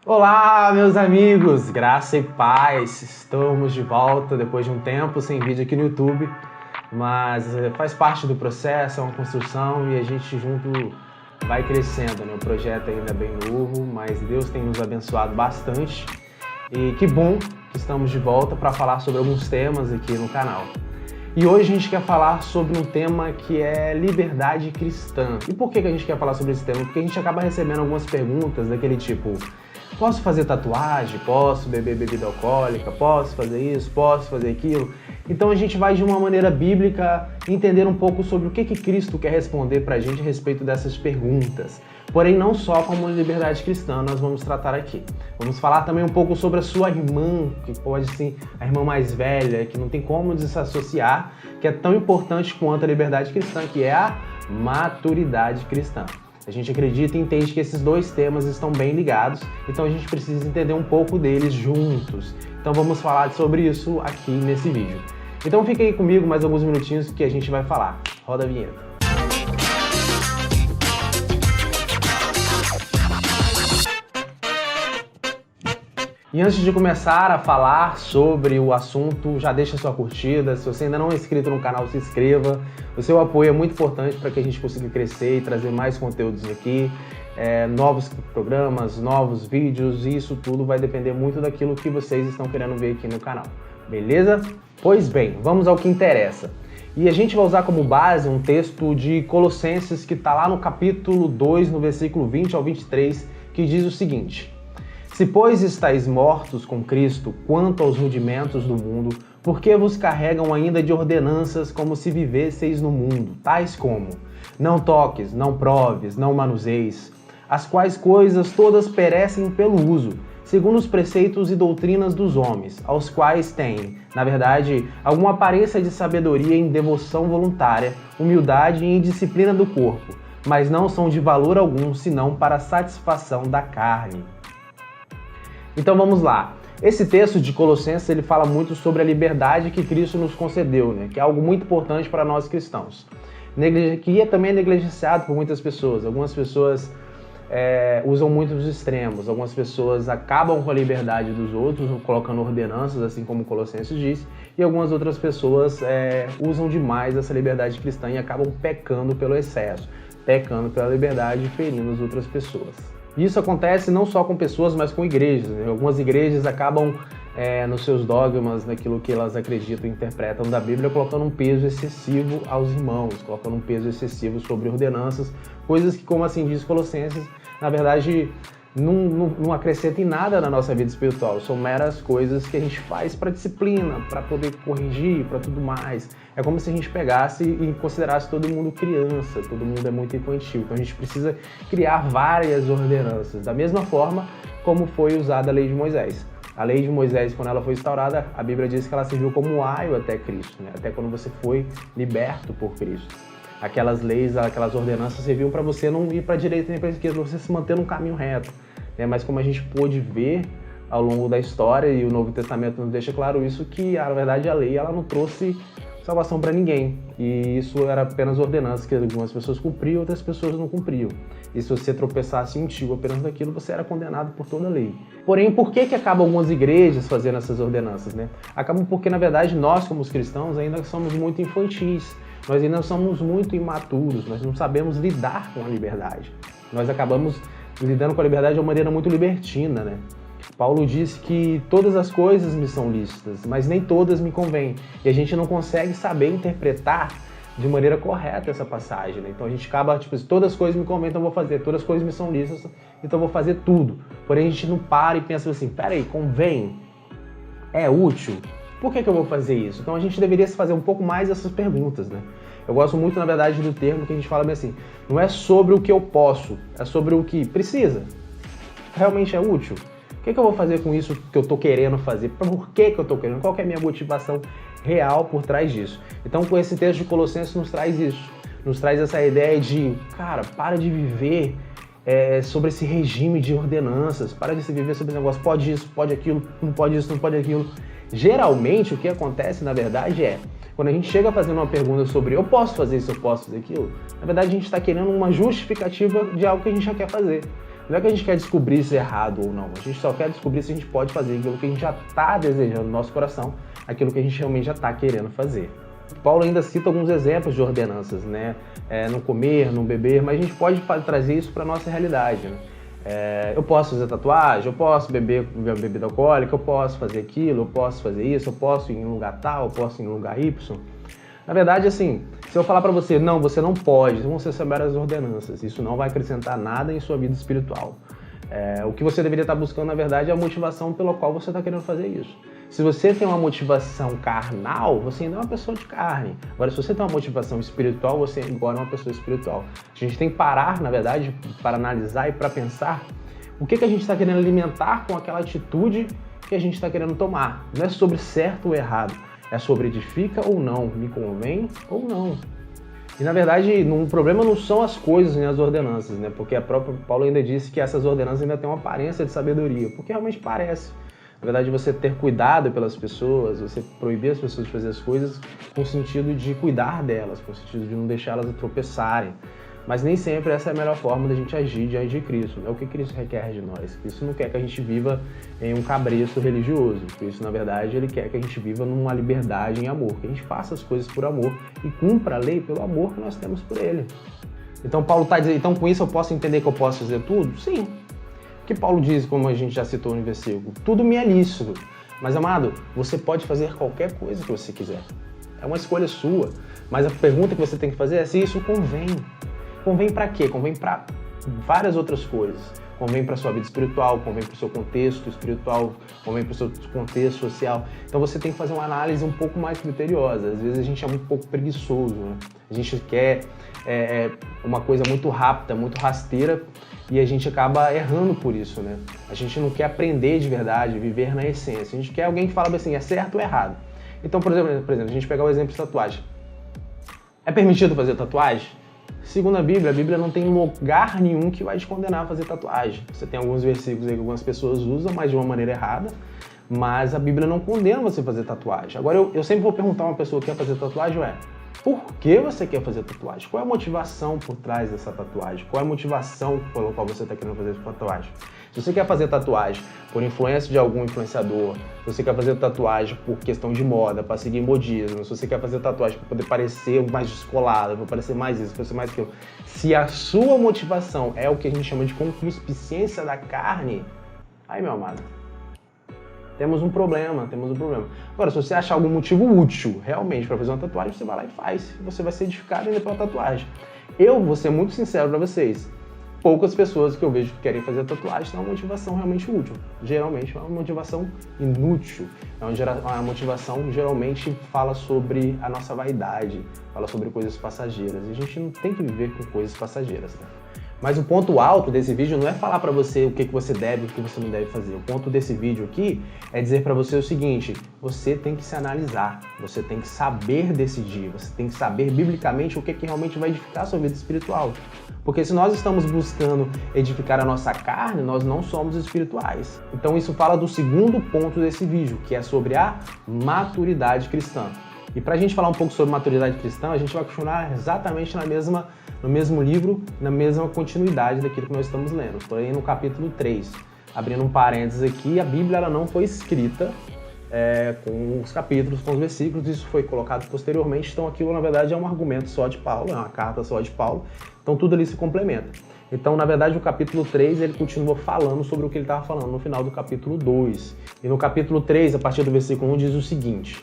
Olá, meus amigos, graça e paz. Estamos de volta depois de um tempo sem vídeo aqui no YouTube, mas faz parte do processo, é uma construção e a gente junto vai crescendo, né? O projeto ainda é bem novo, mas Deus tem nos abençoado bastante e que bom que estamos de volta para falar sobre alguns temas aqui no canal. E hoje a gente quer falar sobre um tema que é liberdade cristã. E por que a gente quer falar sobre esse tema? Porque a gente acaba recebendo algumas perguntas daquele tipo: posso fazer tatuagem? Posso beber bebida alcoólica? Posso fazer isso? Posso fazer aquilo? Então a gente vai de uma maneira bíblica entender um pouco sobre o que Cristo quer responder pra gente a respeito dessas perguntas. Porém, não só como liberdade cristã nós vamos tratar aqui. Vamos falar também um pouco sobre a sua irmã, que pode ser a irmã mais velha, que não tem como desassociar, que é tão importante quanto a liberdade cristã, que é a maturidade cristã. A gente acredita e entende que esses dois temas estão bem ligados, então a gente precisa entender um pouco deles juntos. Então vamos falar sobre isso aqui nesse vídeo. Então fica aí comigo mais alguns minutinhos que a gente vai falar. Roda a vinheta. E antes de começar a falar sobre o assunto, já deixa sua curtida. Se você ainda não é inscrito no canal, se inscreva. O seu apoio é muito importante para que a gente consiga crescer e trazer mais conteúdos aqui, novos programas, novos vídeos, e isso tudo vai depender muito daquilo que vocês estão querendo ver aqui no canal, beleza? Pois bem, vamos ao que interessa. E a gente vai usar como base um texto de Colossenses que está lá no capítulo 2, no versículo 20 ao 23, que diz o seguinte: se, pois, estáis mortos com Cristo quanto aos rudimentos do mundo, por que vos carregam ainda de ordenanças como se vivesseis no mundo, tais como: não toques, não proves, não manuseis, as quais coisas todas perecem pelo uso, segundo os preceitos e doutrinas dos homens, aos quais têm, na verdade, alguma aparência de sabedoria em devoção voluntária, humildade e disciplina do corpo, mas não são de valor algum senão para a satisfação da carne. Então vamos lá. Esse texto de Colossenses ele fala muito sobre a liberdade que Cristo nos concedeu, né? Que é algo muito importante para nós cristãos. Que também é negligenciado por muitas pessoas. Algumas pessoas usam muito os extremos. Algumas pessoas acabam com a liberdade dos outros, colocando ordenanças, assim como Colossenses diz. E algumas outras pessoas usam demais essa liberdade cristã e acabam pecando pelo excesso, pecando pela liberdade e ferindo as outras pessoas. Isso acontece não só com pessoas, mas com igrejas, né? Algumas igrejas acabam, nos seus dogmas, naquilo que elas acreditam e interpretam da Bíblia, colocando um peso excessivo aos irmãos, colocando um peso excessivo sobre ordenanças, coisas que, como assim diz Colossenses, na verdade não acrescentam em nada na nossa vida espiritual, são meras coisas que a gente faz para disciplina, para poder corrigir, para tudo mais. É como se a gente pegasse e considerasse todo mundo criança, todo mundo é muito infantil. Então a gente precisa criar várias ordenanças, da mesma forma como foi usada a lei de Moisés. A lei de Moisés, quando ela foi instaurada, a Bíblia diz que ela serviu como aio até Cristo, né? Até quando você foi liberto por Cristo. Aquelas leis, aquelas ordenanças serviam para você não ir para a direita nem para a esquerda, para você se manter num caminho reto, né? Mas como a gente pôde ver ao longo da história, e o Novo Testamento nos deixa claro isso, que na verdade a lei ela não trouxe salvação para ninguém, e isso era apenas ordenanças que algumas pessoas cumpriam, outras pessoas não cumpriam. E se você tropeçasse em um tio apenas daquilo, você era condenado por toda a lei. Porém, por que acabam algumas igrejas fazendo essas ordenanças, né? Acabam porque, na verdade, nós como os cristãos ainda somos muito infantis, nós ainda somos muito imaturos, nós não sabemos lidar com a liberdade. Nós acabamos lidando com a liberdade de uma maneira muito libertina, né? Paulo diz que todas as coisas me são lícitas, mas nem todas me convêm. E a gente não consegue saber interpretar de maneira correta essa passagem, né? Então a gente acaba, tipo, todas as coisas me convêm, então eu vou fazer. Todas as coisas me são lícitas, então eu vou fazer tudo. Porém a gente não para e pensa assim: peraí, convém? É útil? Por que eu vou fazer isso? Então a gente deveria se fazer um pouco mais dessas perguntas, né? Eu gosto muito, na verdade, do termo que a gente fala bem assim: não é sobre o que eu posso, é sobre o que precisa. Realmente é útil? O que eu vou fazer com isso que eu estou querendo fazer? Por que eu estou querendo? Qual que é a minha motivação real por trás disso? Então, com esse texto de Colossenses nos traz isso. Nos traz essa ideia de, cara, para de viver sobre esse regime de ordenanças. Para de se viver sobre esse negócio, pode isso, pode aquilo, não pode isso, não pode aquilo. Geralmente, o que acontece, na verdade, quando a gente chega fazendo uma pergunta sobre eu posso fazer isso, eu posso fazer aquilo, na verdade a gente está querendo uma justificativa de algo que a gente já quer fazer. Não é que a gente quer descobrir se é errado ou não, a gente só quer descobrir se a gente pode fazer aquilo que a gente já está desejando no nosso coração, aquilo que a gente realmente já está querendo fazer. Paulo ainda cita alguns exemplos de ordenanças, né? Não comer, não beber, mas a gente pode trazer isso para a nossa realidade, né? Eu posso fazer tatuagem, eu posso beber bebida alcoólica, eu posso fazer aquilo, eu posso fazer isso, eu posso ir em um lugar tal, eu posso ir em um lugar Y. Na verdade, assim, se eu falar para você, não, você não pode, vão ser várias ordenanças, isso não vai acrescentar nada em sua vida espiritual. O que você deveria estar buscando, na verdade, é a motivação pela qual você está querendo fazer isso. Se você tem uma motivação carnal, você ainda é uma pessoa de carne. Agora, se você tem uma motivação espiritual, você agora é uma pessoa espiritual. A gente tem que parar, na verdade, para analisar e para pensar o que a gente está querendo alimentar com aquela atitude que a gente está querendo tomar. Não é sobre certo ou errado, é sobre edifica ou não, me convém ou não. E, na verdade, o problema não são as coisas nem as ordenanças, né? Porque a própria Paulo ainda disse que essas ordenanças ainda têm uma aparência de sabedoria, porque realmente parece. Na verdade, você ter cuidado pelas pessoas, você proibir as pessoas de fazer as coisas com o sentido de cuidar delas, com o sentido de não deixá-las tropeçarem. Mas nem sempre essa é a melhor forma da gente agir diante de Cristo. É o que Cristo requer de nós. Cristo não quer que a gente viva em um cabresto religioso. Cristo, na verdade, ele quer que a gente viva numa liberdade em amor, que a gente faça as coisas por amor e cumpra a lei pelo amor que nós temos por ele. Então, Paulo está dizendo, então com isso eu posso entender que eu posso fazer tudo? Sim. O que Paulo diz, como a gente já citou no versículo? Tudo me é lícito. Mas, amado, você pode fazer qualquer coisa que você quiser. É uma escolha sua. Mas a pergunta que você tem que fazer é se isso convém. Convém para quê? Convém para várias outras coisas. Convém para a sua vida espiritual, convém para o seu contexto espiritual, convém para o seu contexto social. Então você tem que fazer uma análise um pouco mais criteriosa. Às vezes a gente é um pouco preguiçoso, né? A gente quer uma coisa muito rápida, muito rasteira, e a gente acaba errando por isso, né? A gente não quer aprender de verdade, viver na essência. A gente quer alguém que fala assim, é certo ou errado. Então, por exemplo, a gente pegar o exemplo de tatuagem. É permitido fazer tatuagem? Segundo a Bíblia não tem lugar nenhum que vai te condenar a fazer tatuagem. Você tem alguns versículos aí que algumas pessoas usam, mas de uma maneira errada, mas a Bíblia não condena você a fazer tatuagem. Agora, eu sempre vou perguntar a uma pessoa que quer fazer tatuagem, por que você quer fazer tatuagem? Qual é a motivação por trás dessa tatuagem? Qual é a motivação pela qual você está querendo fazer essa tatuagem? Se você quer fazer tatuagem por influência de algum influenciador, se você quer fazer tatuagem por questão de moda, para seguir modismo, se você quer fazer tatuagem para poder parecer mais descolado, para parecer mais isso, para parecer mais aquilo, se a sua motivação é o que a gente chama de concupiscência da carne, aí, meu amado, temos um problema. Agora, se você achar algum motivo útil, realmente, para fazer uma tatuagem, você vai lá e faz. Você vai ser edificado ainda pela tatuagem. Eu vou ser muito sincero para vocês. Poucas pessoas que eu vejo que querem fazer tatuagem têm uma motivação realmente útil. Geralmente é uma motivação inútil. É uma motivação geralmente fala sobre a nossa vaidade, fala sobre coisas passageiras. E a gente não tem que viver com coisas passageiras, né? Mas o ponto alto desse vídeo não é falar pra você o que você deve e o que você não deve fazer. O ponto desse vídeo aqui é dizer pra você o seguinte: você tem que se analisar, você tem que saber decidir, você tem que saber biblicamente o que realmente vai edificar a sua vida espiritual. Porque se nós estamos buscando edificar a nossa carne, nós não somos espirituais. Então isso fala do segundo ponto desse vídeo, que é sobre a maturidade cristã. E para a gente falar um pouco sobre maturidade cristã, a gente vai continuar exatamente no mesmo livro, na mesma continuidade daquilo que nós estamos lendo. Estou aí no capítulo 3. Abrindo um parênteses aqui, a Bíblia ela não foi escrita com os capítulos, com os versículos, isso foi colocado posteriormente, então aquilo na verdade é um argumento só de Paulo, é uma carta só de Paulo, então tudo ali se complementa. Então, na verdade, o capítulo 3, ele continua falando sobre o que ele estava falando no final do capítulo 2. E no capítulo 3, a partir do versículo 1, diz o seguinte: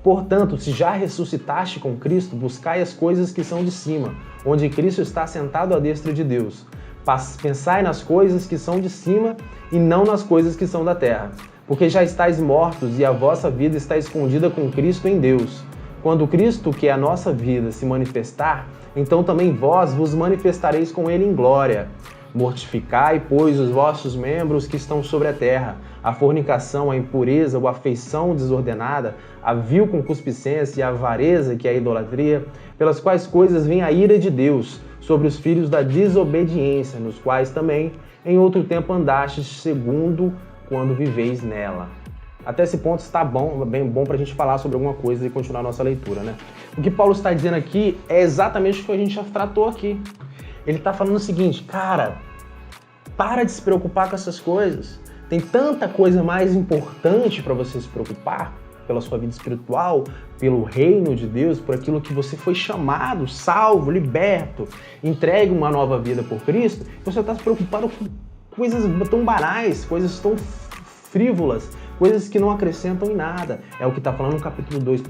portanto, se já ressuscitaste com Cristo, buscai as coisas que são de cima, onde Cristo está sentado à destra de Deus. Pensai nas coisas que são de cima e não nas coisas que são da terra. Porque já estáis mortos e a vossa vida está escondida com Cristo em Deus. Quando Cristo, que é a nossa vida, se manifestar, então também vós vos manifestareis com Ele em glória. Mortificai, pois, os vossos membros que estão sobre a terra, a fornicação, a impureza, a afeição desordenada, a vil concupiscência e a avareza, que é a idolatria, pelas quais coisas vem a ira de Deus sobre os filhos da desobediência, nos quais também em outro tempo andastes segundo quando viveis nela. Até esse ponto está bem bom para a gente falar sobre alguma coisa e continuar a nossa leitura, né? O que Paulo está dizendo aqui é exatamente o que a gente já tratou aqui. Ele está falando o seguinte: cara, Para de se preocupar com essas coisas. Tem tanta coisa mais importante para você se preocupar pela sua vida espiritual, pelo reino de Deus, por aquilo que você foi chamado, salvo, liberto, entregue uma nova vida por Cristo. Você está se preocupado com coisas tão banais, coisas tão frívolas, coisas que não acrescentam em nada. É o que está falando no capítulo 2.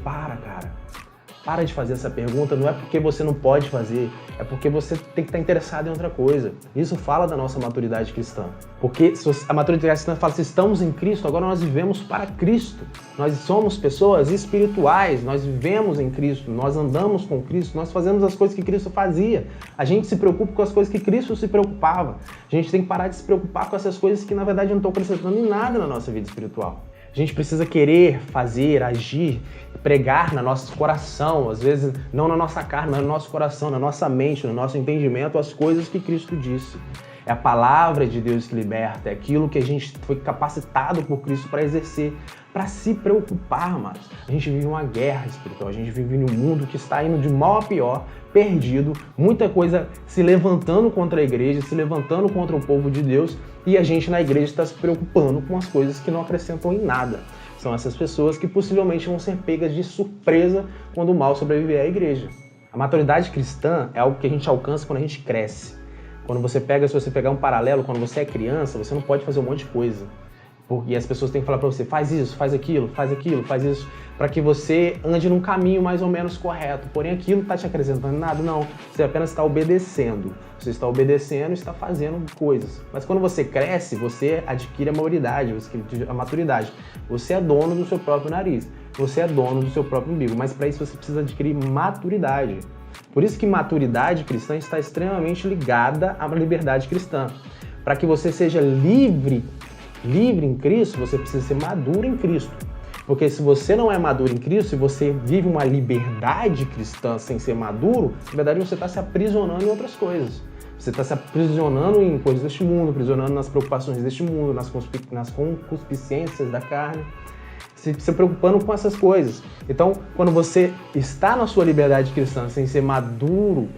Para de fazer essa pergunta, não é porque você não pode fazer, é porque você tem que estar interessado em outra coisa. Isso fala da nossa maturidade cristã. Porque a maturidade cristã fala, se estamos em Cristo, agora nós vivemos para Cristo. Nós somos pessoas espirituais, nós vivemos em Cristo, nós andamos com Cristo, nós fazemos as coisas que Cristo fazia. A gente se preocupa com as coisas que Cristo se preocupava. A gente tem que parar de se preocupar com essas coisas que na verdade não estão acrescentando em nada na nossa vida espiritual. A gente precisa querer, fazer, agir, pregar no nosso coração, às vezes não na nossa carne, mas no nosso coração, na nossa mente, no nosso entendimento, as coisas que Cristo disse. É a palavra de Deus que liberta, é aquilo que a gente foi capacitado por Cristo para exercer, para se preocupar, mas a gente vive uma guerra espiritual, a gente vive num mundo que está indo de mal a pior, perdido, muita coisa se levantando contra a igreja, se levantando contra o povo de Deus, e a gente na igreja está se preocupando com as coisas que não acrescentam em nada. São essas pessoas que possivelmente vão ser pegas de surpresa quando o mal sobreviver à igreja. A maturidade cristã é algo que a gente alcança quando a gente cresce. Se você pegar um paralelo, quando você é criança, você não pode fazer um monte de coisa. Porque as pessoas têm que falar para você, faz isso, faz aquilo, faz isso, para que você ande num caminho mais ou menos correto. Porém, aquilo não está te acrescentando nada, não. Você apenas está obedecendo. Você está obedecendo e está fazendo coisas. Mas quando você cresce, você adquire a maioridade, a maturidade. Você é dono do seu próprio nariz. Você é dono do seu próprio umbigo. Mas para isso você precisa adquirir maturidade. Por isso que maturidade cristã está extremamente ligada à liberdade cristã. Para que você seja livre em Cristo, você precisa ser maduro em Cristo. Porque se você não é maduro em Cristo, se você vive uma liberdade cristã sem ser maduro, na verdade você está se aprisionando em outras coisas. Você está se aprisionando em coisas deste mundo, aprisionando nas preocupações deste mundo, nas concupiscências da carne, se preocupando com essas coisas. Então, quando você está na sua liberdade cristã sem ser maduro,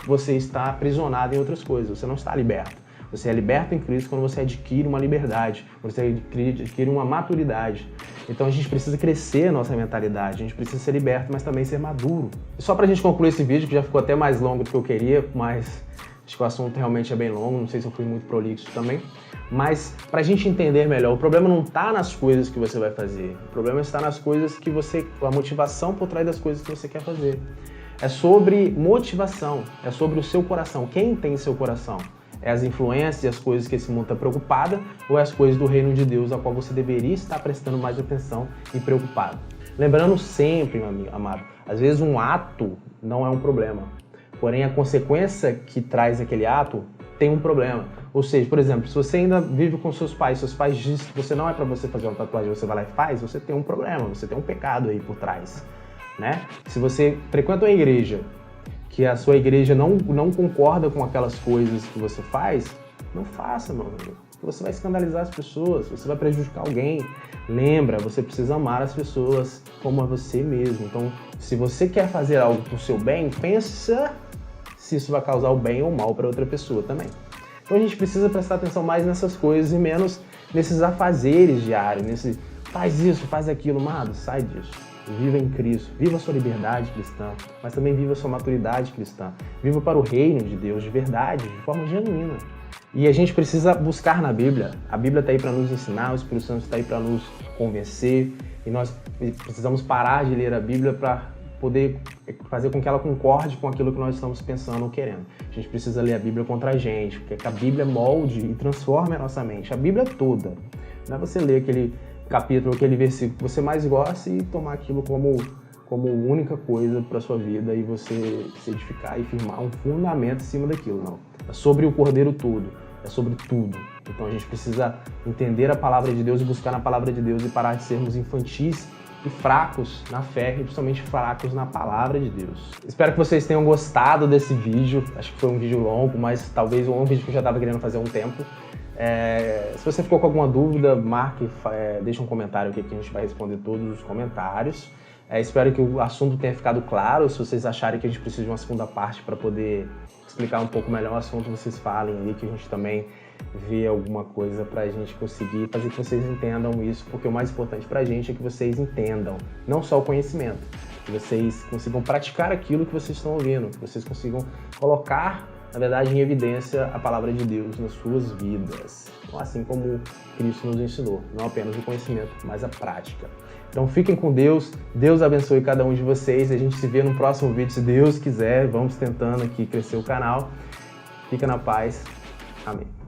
você está aprisionado em outras coisas, você não está liberto. Você é liberto em Cristo quando você adquire uma liberdade, quando você adquire uma maturidade. Então a gente precisa crescer a nossa mentalidade, a gente precisa ser liberto, mas também ser maduro. E só pra gente concluir esse vídeo, que já ficou até mais longo do que eu queria, mas acho que o assunto realmente é bem longo, não sei se eu fui muito prolixo também. Mas pra gente entender melhor, o problema não tá nas coisas que você vai fazer, o problema está nas coisas que a motivação por trás das coisas que você quer fazer. É sobre motivação, é sobre o seu coração. Quem tem seu coração? É as influências e as coisas que esse mundo está preocupada ou é as coisas do reino de Deus a qual você deveria estar prestando mais atenção e preocupado? Lembrando sempre, meu amigo, amado, às vezes um ato não é um problema, porém a consequência que traz aquele ato tem um problema. Ou seja, por exemplo, se você ainda vive com seus pais dizem que você não é para você fazer uma tatuagem, você vai lá e faz, você tem um problema, você tem um pecado aí por trás, né? Se você frequenta uma igreja que a sua igreja não concorda com aquelas coisas que você faz, não faça, meu amigo. Você vai escandalizar as pessoas, você vai prejudicar alguém. Lembra, você precisa amar as pessoas como a você mesmo. Então, se você quer fazer algo pro seu bem, pensa se isso vai causar o bem ou mal para outra pessoa também. Então a gente precisa prestar atenção mais nessas coisas e menos nesses afazeres diários, faz isso, faz aquilo, amado, sai disso. Viva em Cristo, viva a sua liberdade cristã, mas também viva a sua maturidade cristã. Viva para o reino de Deus de verdade, de forma genuína. E a gente precisa buscar na Bíblia. A Bíblia está aí para nos ensinar, o Espírito Santo está aí para nos convencer. E nós precisamos parar de ler a Bíblia para poder fazer com que ela concorde com aquilo que nós estamos pensando ou querendo. A gente precisa ler a Bíblia contra a gente, porque que a Bíblia molde e transforme a nossa mente. A Bíblia toda. Não é você ler aquele capítulo, aquele versículo que você mais gosta e tomar aquilo como única coisa para sua vida e você se edificar e firmar um fundamento em cima daquilo, não. É sobre o Cordeiro todo, é sobre tudo. Então a gente precisa entender a palavra de Deus e buscar na palavra de Deus e parar de sermos infantis e fracos na fé e principalmente fracos na palavra de Deus. Espero que vocês tenham gostado desse vídeo. Acho que foi um vídeo longo, mas talvez um vídeo que eu já estava querendo fazer há um tempo. Se você ficou com alguma dúvida, marque, deixa um comentário aqui que a gente vai responder todos os comentários. Espero que o assunto tenha ficado claro. Se vocês acharem que a gente precisa de uma segunda parte para poder explicar um pouco melhor o assunto, vocês falem ali que a gente também ver alguma coisa pra gente conseguir fazer que vocês entendam isso, porque o mais importante pra gente é que vocês entendam, não só o conhecimento, que vocês consigam praticar aquilo que vocês estão ouvindo, que vocês consigam colocar, na verdade, em evidência a palavra de Deus nas suas vidas, assim como Cristo nos ensinou, não apenas o conhecimento, mas a prática. Então fiquem com Deus, Deus abençoe cada um de vocês, a gente se vê no próximo vídeo, se Deus quiser, vamos tentando aqui crescer o canal. Fica na paz, amém.